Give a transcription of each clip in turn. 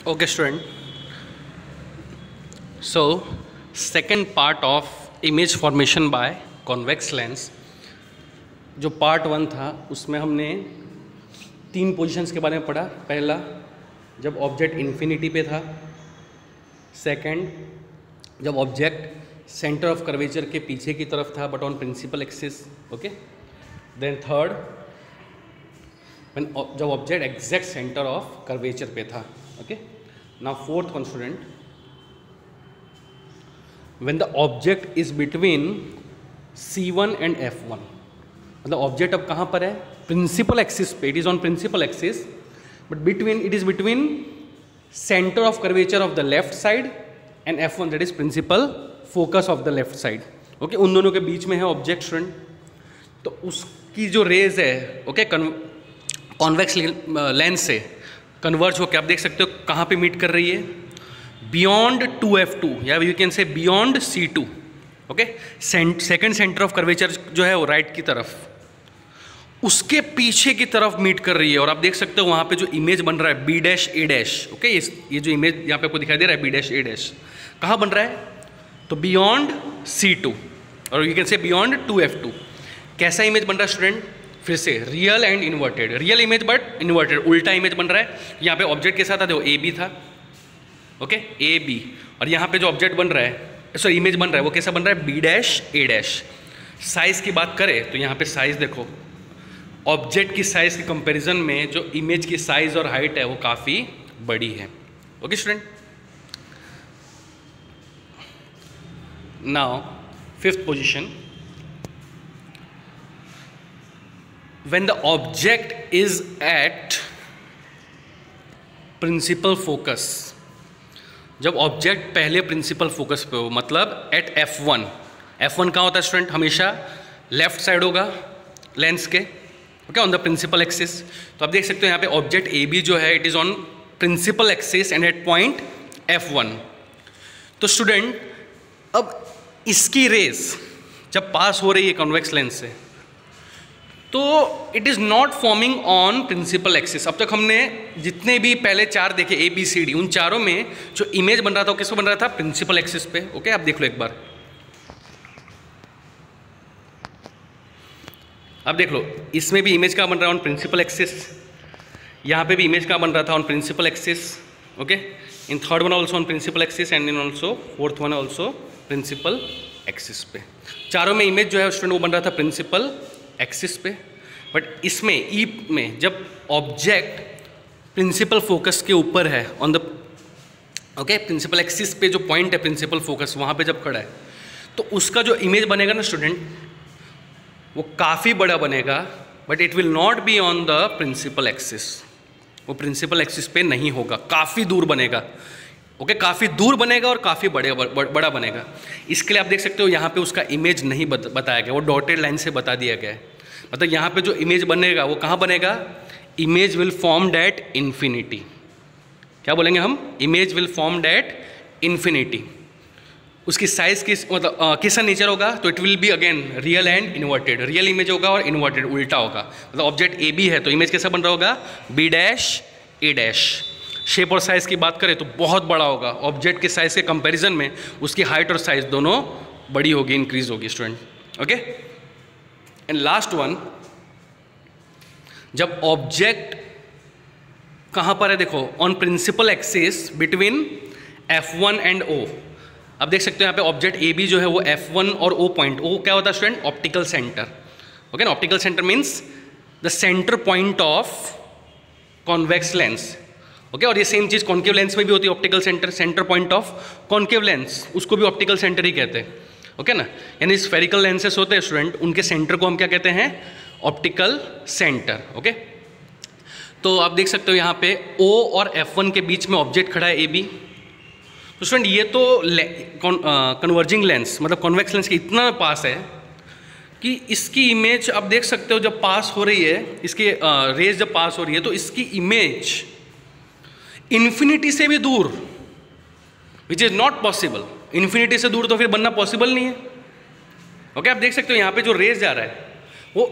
Okay, student. So, second part of image formation by convex lens. जो part 1 था उसमें हमने 3 पोजीशंस के बारे में पढ़ा। पहला, जब ऑब्जेक्ट इन्फिनिटी पे था। सेकंड, जब ऑब्जेक्ट सेंटर ऑफ कर्वेचर के पीछे की तरफ था but on principal axis. Okay. Then third, जब object exact centre of curvature पे था। Okay. Now fourth one student, when the object is between C1 and F1, मतलब ऑब्जेक्ट अब कहाँ पर है? प्रिंसिपल एक्सिस पे। It is on principal axis but it is between centre of curvature of the left side and F1, that is principal focus of the left side. Okay, उन दोनों के बीच में है ऑब्जेक्ट स्टूडेंट। तो उसकी जो raise है, ओके, कॉन्वेक्स लेंस से कन्वर्ज होकर आप देख सकते हो कहाँ पे मीट कर रही है? बियॉन्ड 2F2 या you can say beyond C2। Okay, second centre of curvature जो है वो राइट की तरफ, उसके पीछे की तरफ मीट कर रही है। और आप देख सकते हो वहाँ पे जो इमेज बन रहा है B', A'। ओके, ये जो इमेज यहाँ पे आपको दिखाई दे रहा है B', कहाँ बन रहा है? तो बियॉन्ड C2 और you can say beyond 2F2। कैसा इमेज बन रहा है स्टूडेंट? फिर से real and inverted. Real image but inverted, उल्टा इमेज बन रहा है। यहाँ पे ऑब्जेक्ट के साथ था, देखो AB था। Okay, AB। और यहाँ पे जो ऑब्जेक्ट बन रहा है, सॉरी इमेज बन रहा है, वो कैसा बन रहा है? B', A'। साइज़ की बात करें तो यहाँ पे साइज़ देखो, ऑब्जेक्ट की साइज़ के कंपैरिजन में जो इमेज की साइज़ और हाइट है वो काफ़ी बड़ी है। Okay student. Now fifth position, when the object is at principal focus, जब ऑब्जेक्ट पहले प्रिंसिपल फोकस पे हो, मतलब एट F1। F1 कहाँ होता है स्टूडेंट? हमेशा लेफ्ट साइड होगा लेंस के। Okay, on the principal axis. तो आप देख सकते हो यहाँ पे ऑब्जेक्ट AB जो है it is on principal axis and at point F1। तो स्टूडेंट अब इसकी रेज जब पास हो रही है कॉन्वेक्स लेंस से, तो it is not forming on principal axis. अब तक हमने जितने भी पहले 4 देखे ABCD, उन चारों में जो इमेज बन रहा था वो किस पे बन रहा था? प्रिंसिपल एक्सिस पे। ओके, आप देख लो एक बार, अब देख लो इसमें भी इमेज का बन रहा है ऑन प्रिंसिपल एक्सिस, यहाँ पे भी इमेज का बन रहा था on principal axis. Okay, in third one also on principal axis and in also fourth one also principal axis पे। चारों में इमेज जो है स्टूडेंट वो बन रहा था प्रिंसिपल एक्सिस पे। बट इसमें ई में जब ऑब्जेक्ट प्रिंसिपल फोकस के ऊपर है on the, okay, principal axis पे जो पॉइंट है प्रिंसिपल फोकस, वहाँ पे जब खड़ा है तो उसका जो इमेज बनेगा ना स्टूडेंट वो काफ़ी बड़ा बनेगा, but it will not be on the principal axis. वो प्रिंसिपल एक्सिस पे नहीं होगा, काफ़ी दूर बनेगा। ओके, काफ़ी दूर बनेगा और काफ़ी बड़ा बनेगा। इसके लिए आप देख सकते हो यहाँ पे उसका इमेज नहीं बताया गया, वो डॉटेड लाइन से बता दिया गया है। मतलब यहाँ पे जो इमेज बनेगा वो कहाँ बनेगा? Image will form at infinity. क्या बोलेंगे हम? Image will form at infinity. उसकी साइज किस मतलब किसका नेचर होगा? तो it will be again real and inverted. Real image होगा और इन्वर्टेड उल्टा होगा। मतलब ऑब्जेक्ट AB है तो इमेज कैसा बन रहा होगा? B', A'। शेप और साइज़ की बात करें तो बहुत बड़ा होगा। ऑब्जेक्ट के साइज़ के कंपैरिजन में उसकी हाइट और साइज़ दोनों बड़ी होगी, इंक्रीज होगी student. Okay, and last one, जब ऑब्जेक्ट कहाँ पर है? देखो on principal axis between F1 and O। अब देख सकते हो यहाँ पे ऑब्जेक्ट AB जो है वो F1 और O पॉइंट, O क्या होता है स्टूडेंट? Optical centre. ओके ना, optical centre means the centre point of convex lens. Okay, और ये सेम चीज़ कॉन्केव लेंस में भी होती है, optical centre, centre point of concave lens, उसको भी ऑप्टिकल सेंटर ही कहते हैं। ओके ना, यानी स्फेरिकल लेंसेस होते हैं स्टूडेंट, उनके सेंटर को हम क्या कहते हैं? Optical centre. ओके, तो आप देख सकते हो यहाँ पे O और F1 के बीच में ऑब्जेक्ट खड़ा है AB। तो स्टूडेंट ये तो कन्वर्जिंग लेंस मतलब कॉन्वेक्स लेंस के इतना पास है कि इसकी इमेज आप देख सकते हो जब पास हो रही है, इसकी रेज जब पास हो रही है तो इसकी इमेज इन्फिनिटी से भी दूर, which is not possible. Infinity से दूर तो फिर बनना पॉसिबल नहीं है। ओके, आप देख सकते हो यहाँ पे जो रेज जा रहा है वो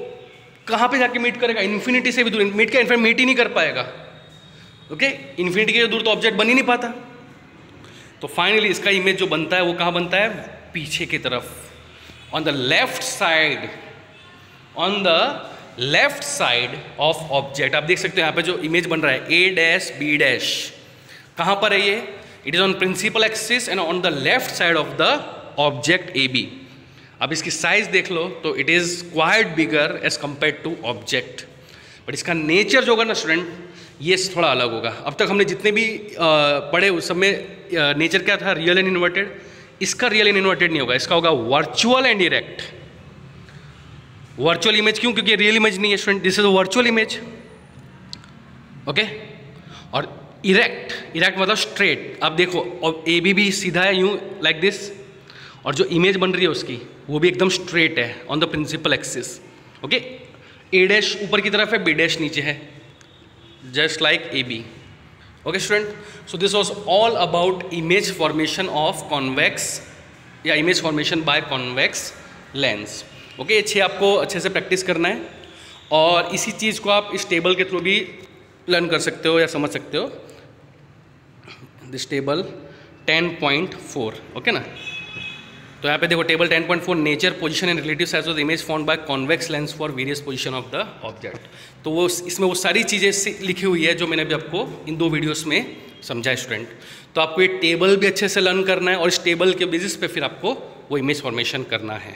कहाँ पे जाके मीट करेगा? इन्फिनिटी से भी दूर। मीट ही नहीं कर पाएगा। ओके, इन्फिनिटी के दूर तो ऑब्जेक्ट बन ही नहीं पाता। तो फाइनली इसका इमेज जो बनता है वो कहाँ बनता है, पीछे की तरफ, on the left side, on the left side of object. आप देख सकते हो यहाँ पे जो इमेज बन रहा है ए डैश बी डैश, कहाँ पर है ये, it is on principal axis and on the left side of the object A B. अब इसकी साइज देख लो तो it is quite bigger as compare to object, but इसका नेचर जो होगा ना स्टूडेंट, ये थोड़ा अलग होगा। अब तक हमने जितने भी पढ़े उस सब में नेचर क्या था, रियल एंड इन्वर्टेड। इसका रियल एंड इन्वर्टेड नहीं होगा, इसका होगा virtual and erect. Virtual image क्यों, क्योंकि रियल इमेज नहीं है student, this is a virtual image, okay. और इरेक्ट, इरेक्ट मतलब स्ट्रेट। आप देखो और ए भी सीधा है यूं लाइक दिस, और जो इमेज बन रही है उसकी वो भी एकदम स्ट्रेट है on the principal axis, okay. A dash ऊपर की तरफ है, बी डैश नीचे है, just like A B, okay student. So this was all about image formation of convex या image formation by convex lens, okay. ये 6 आपको अच्छे से प्रैक्टिस करना है, और इसी चीज़ को आप इस टेबल के थ्रू भी लर्न कर सकते हो या समझ सकते हो। दिस टेबल 10.4, ओके ना। तो यहाँ पे देखो table 10.4, nature, position and relative size of the image found by convex lens for various position of the object. तो वो इसमें वो सारी चीज़ें लिखी हुई है जो मैंने अभी आपको इन 2 वीडियोस में समझा है स्टूडेंट। तो आपको ये टेबल भी अच्छे से लर्न करना है, और इस टेबल के बेसिस पे फिर आपको वो इमेज फॉर्मेशन करना है।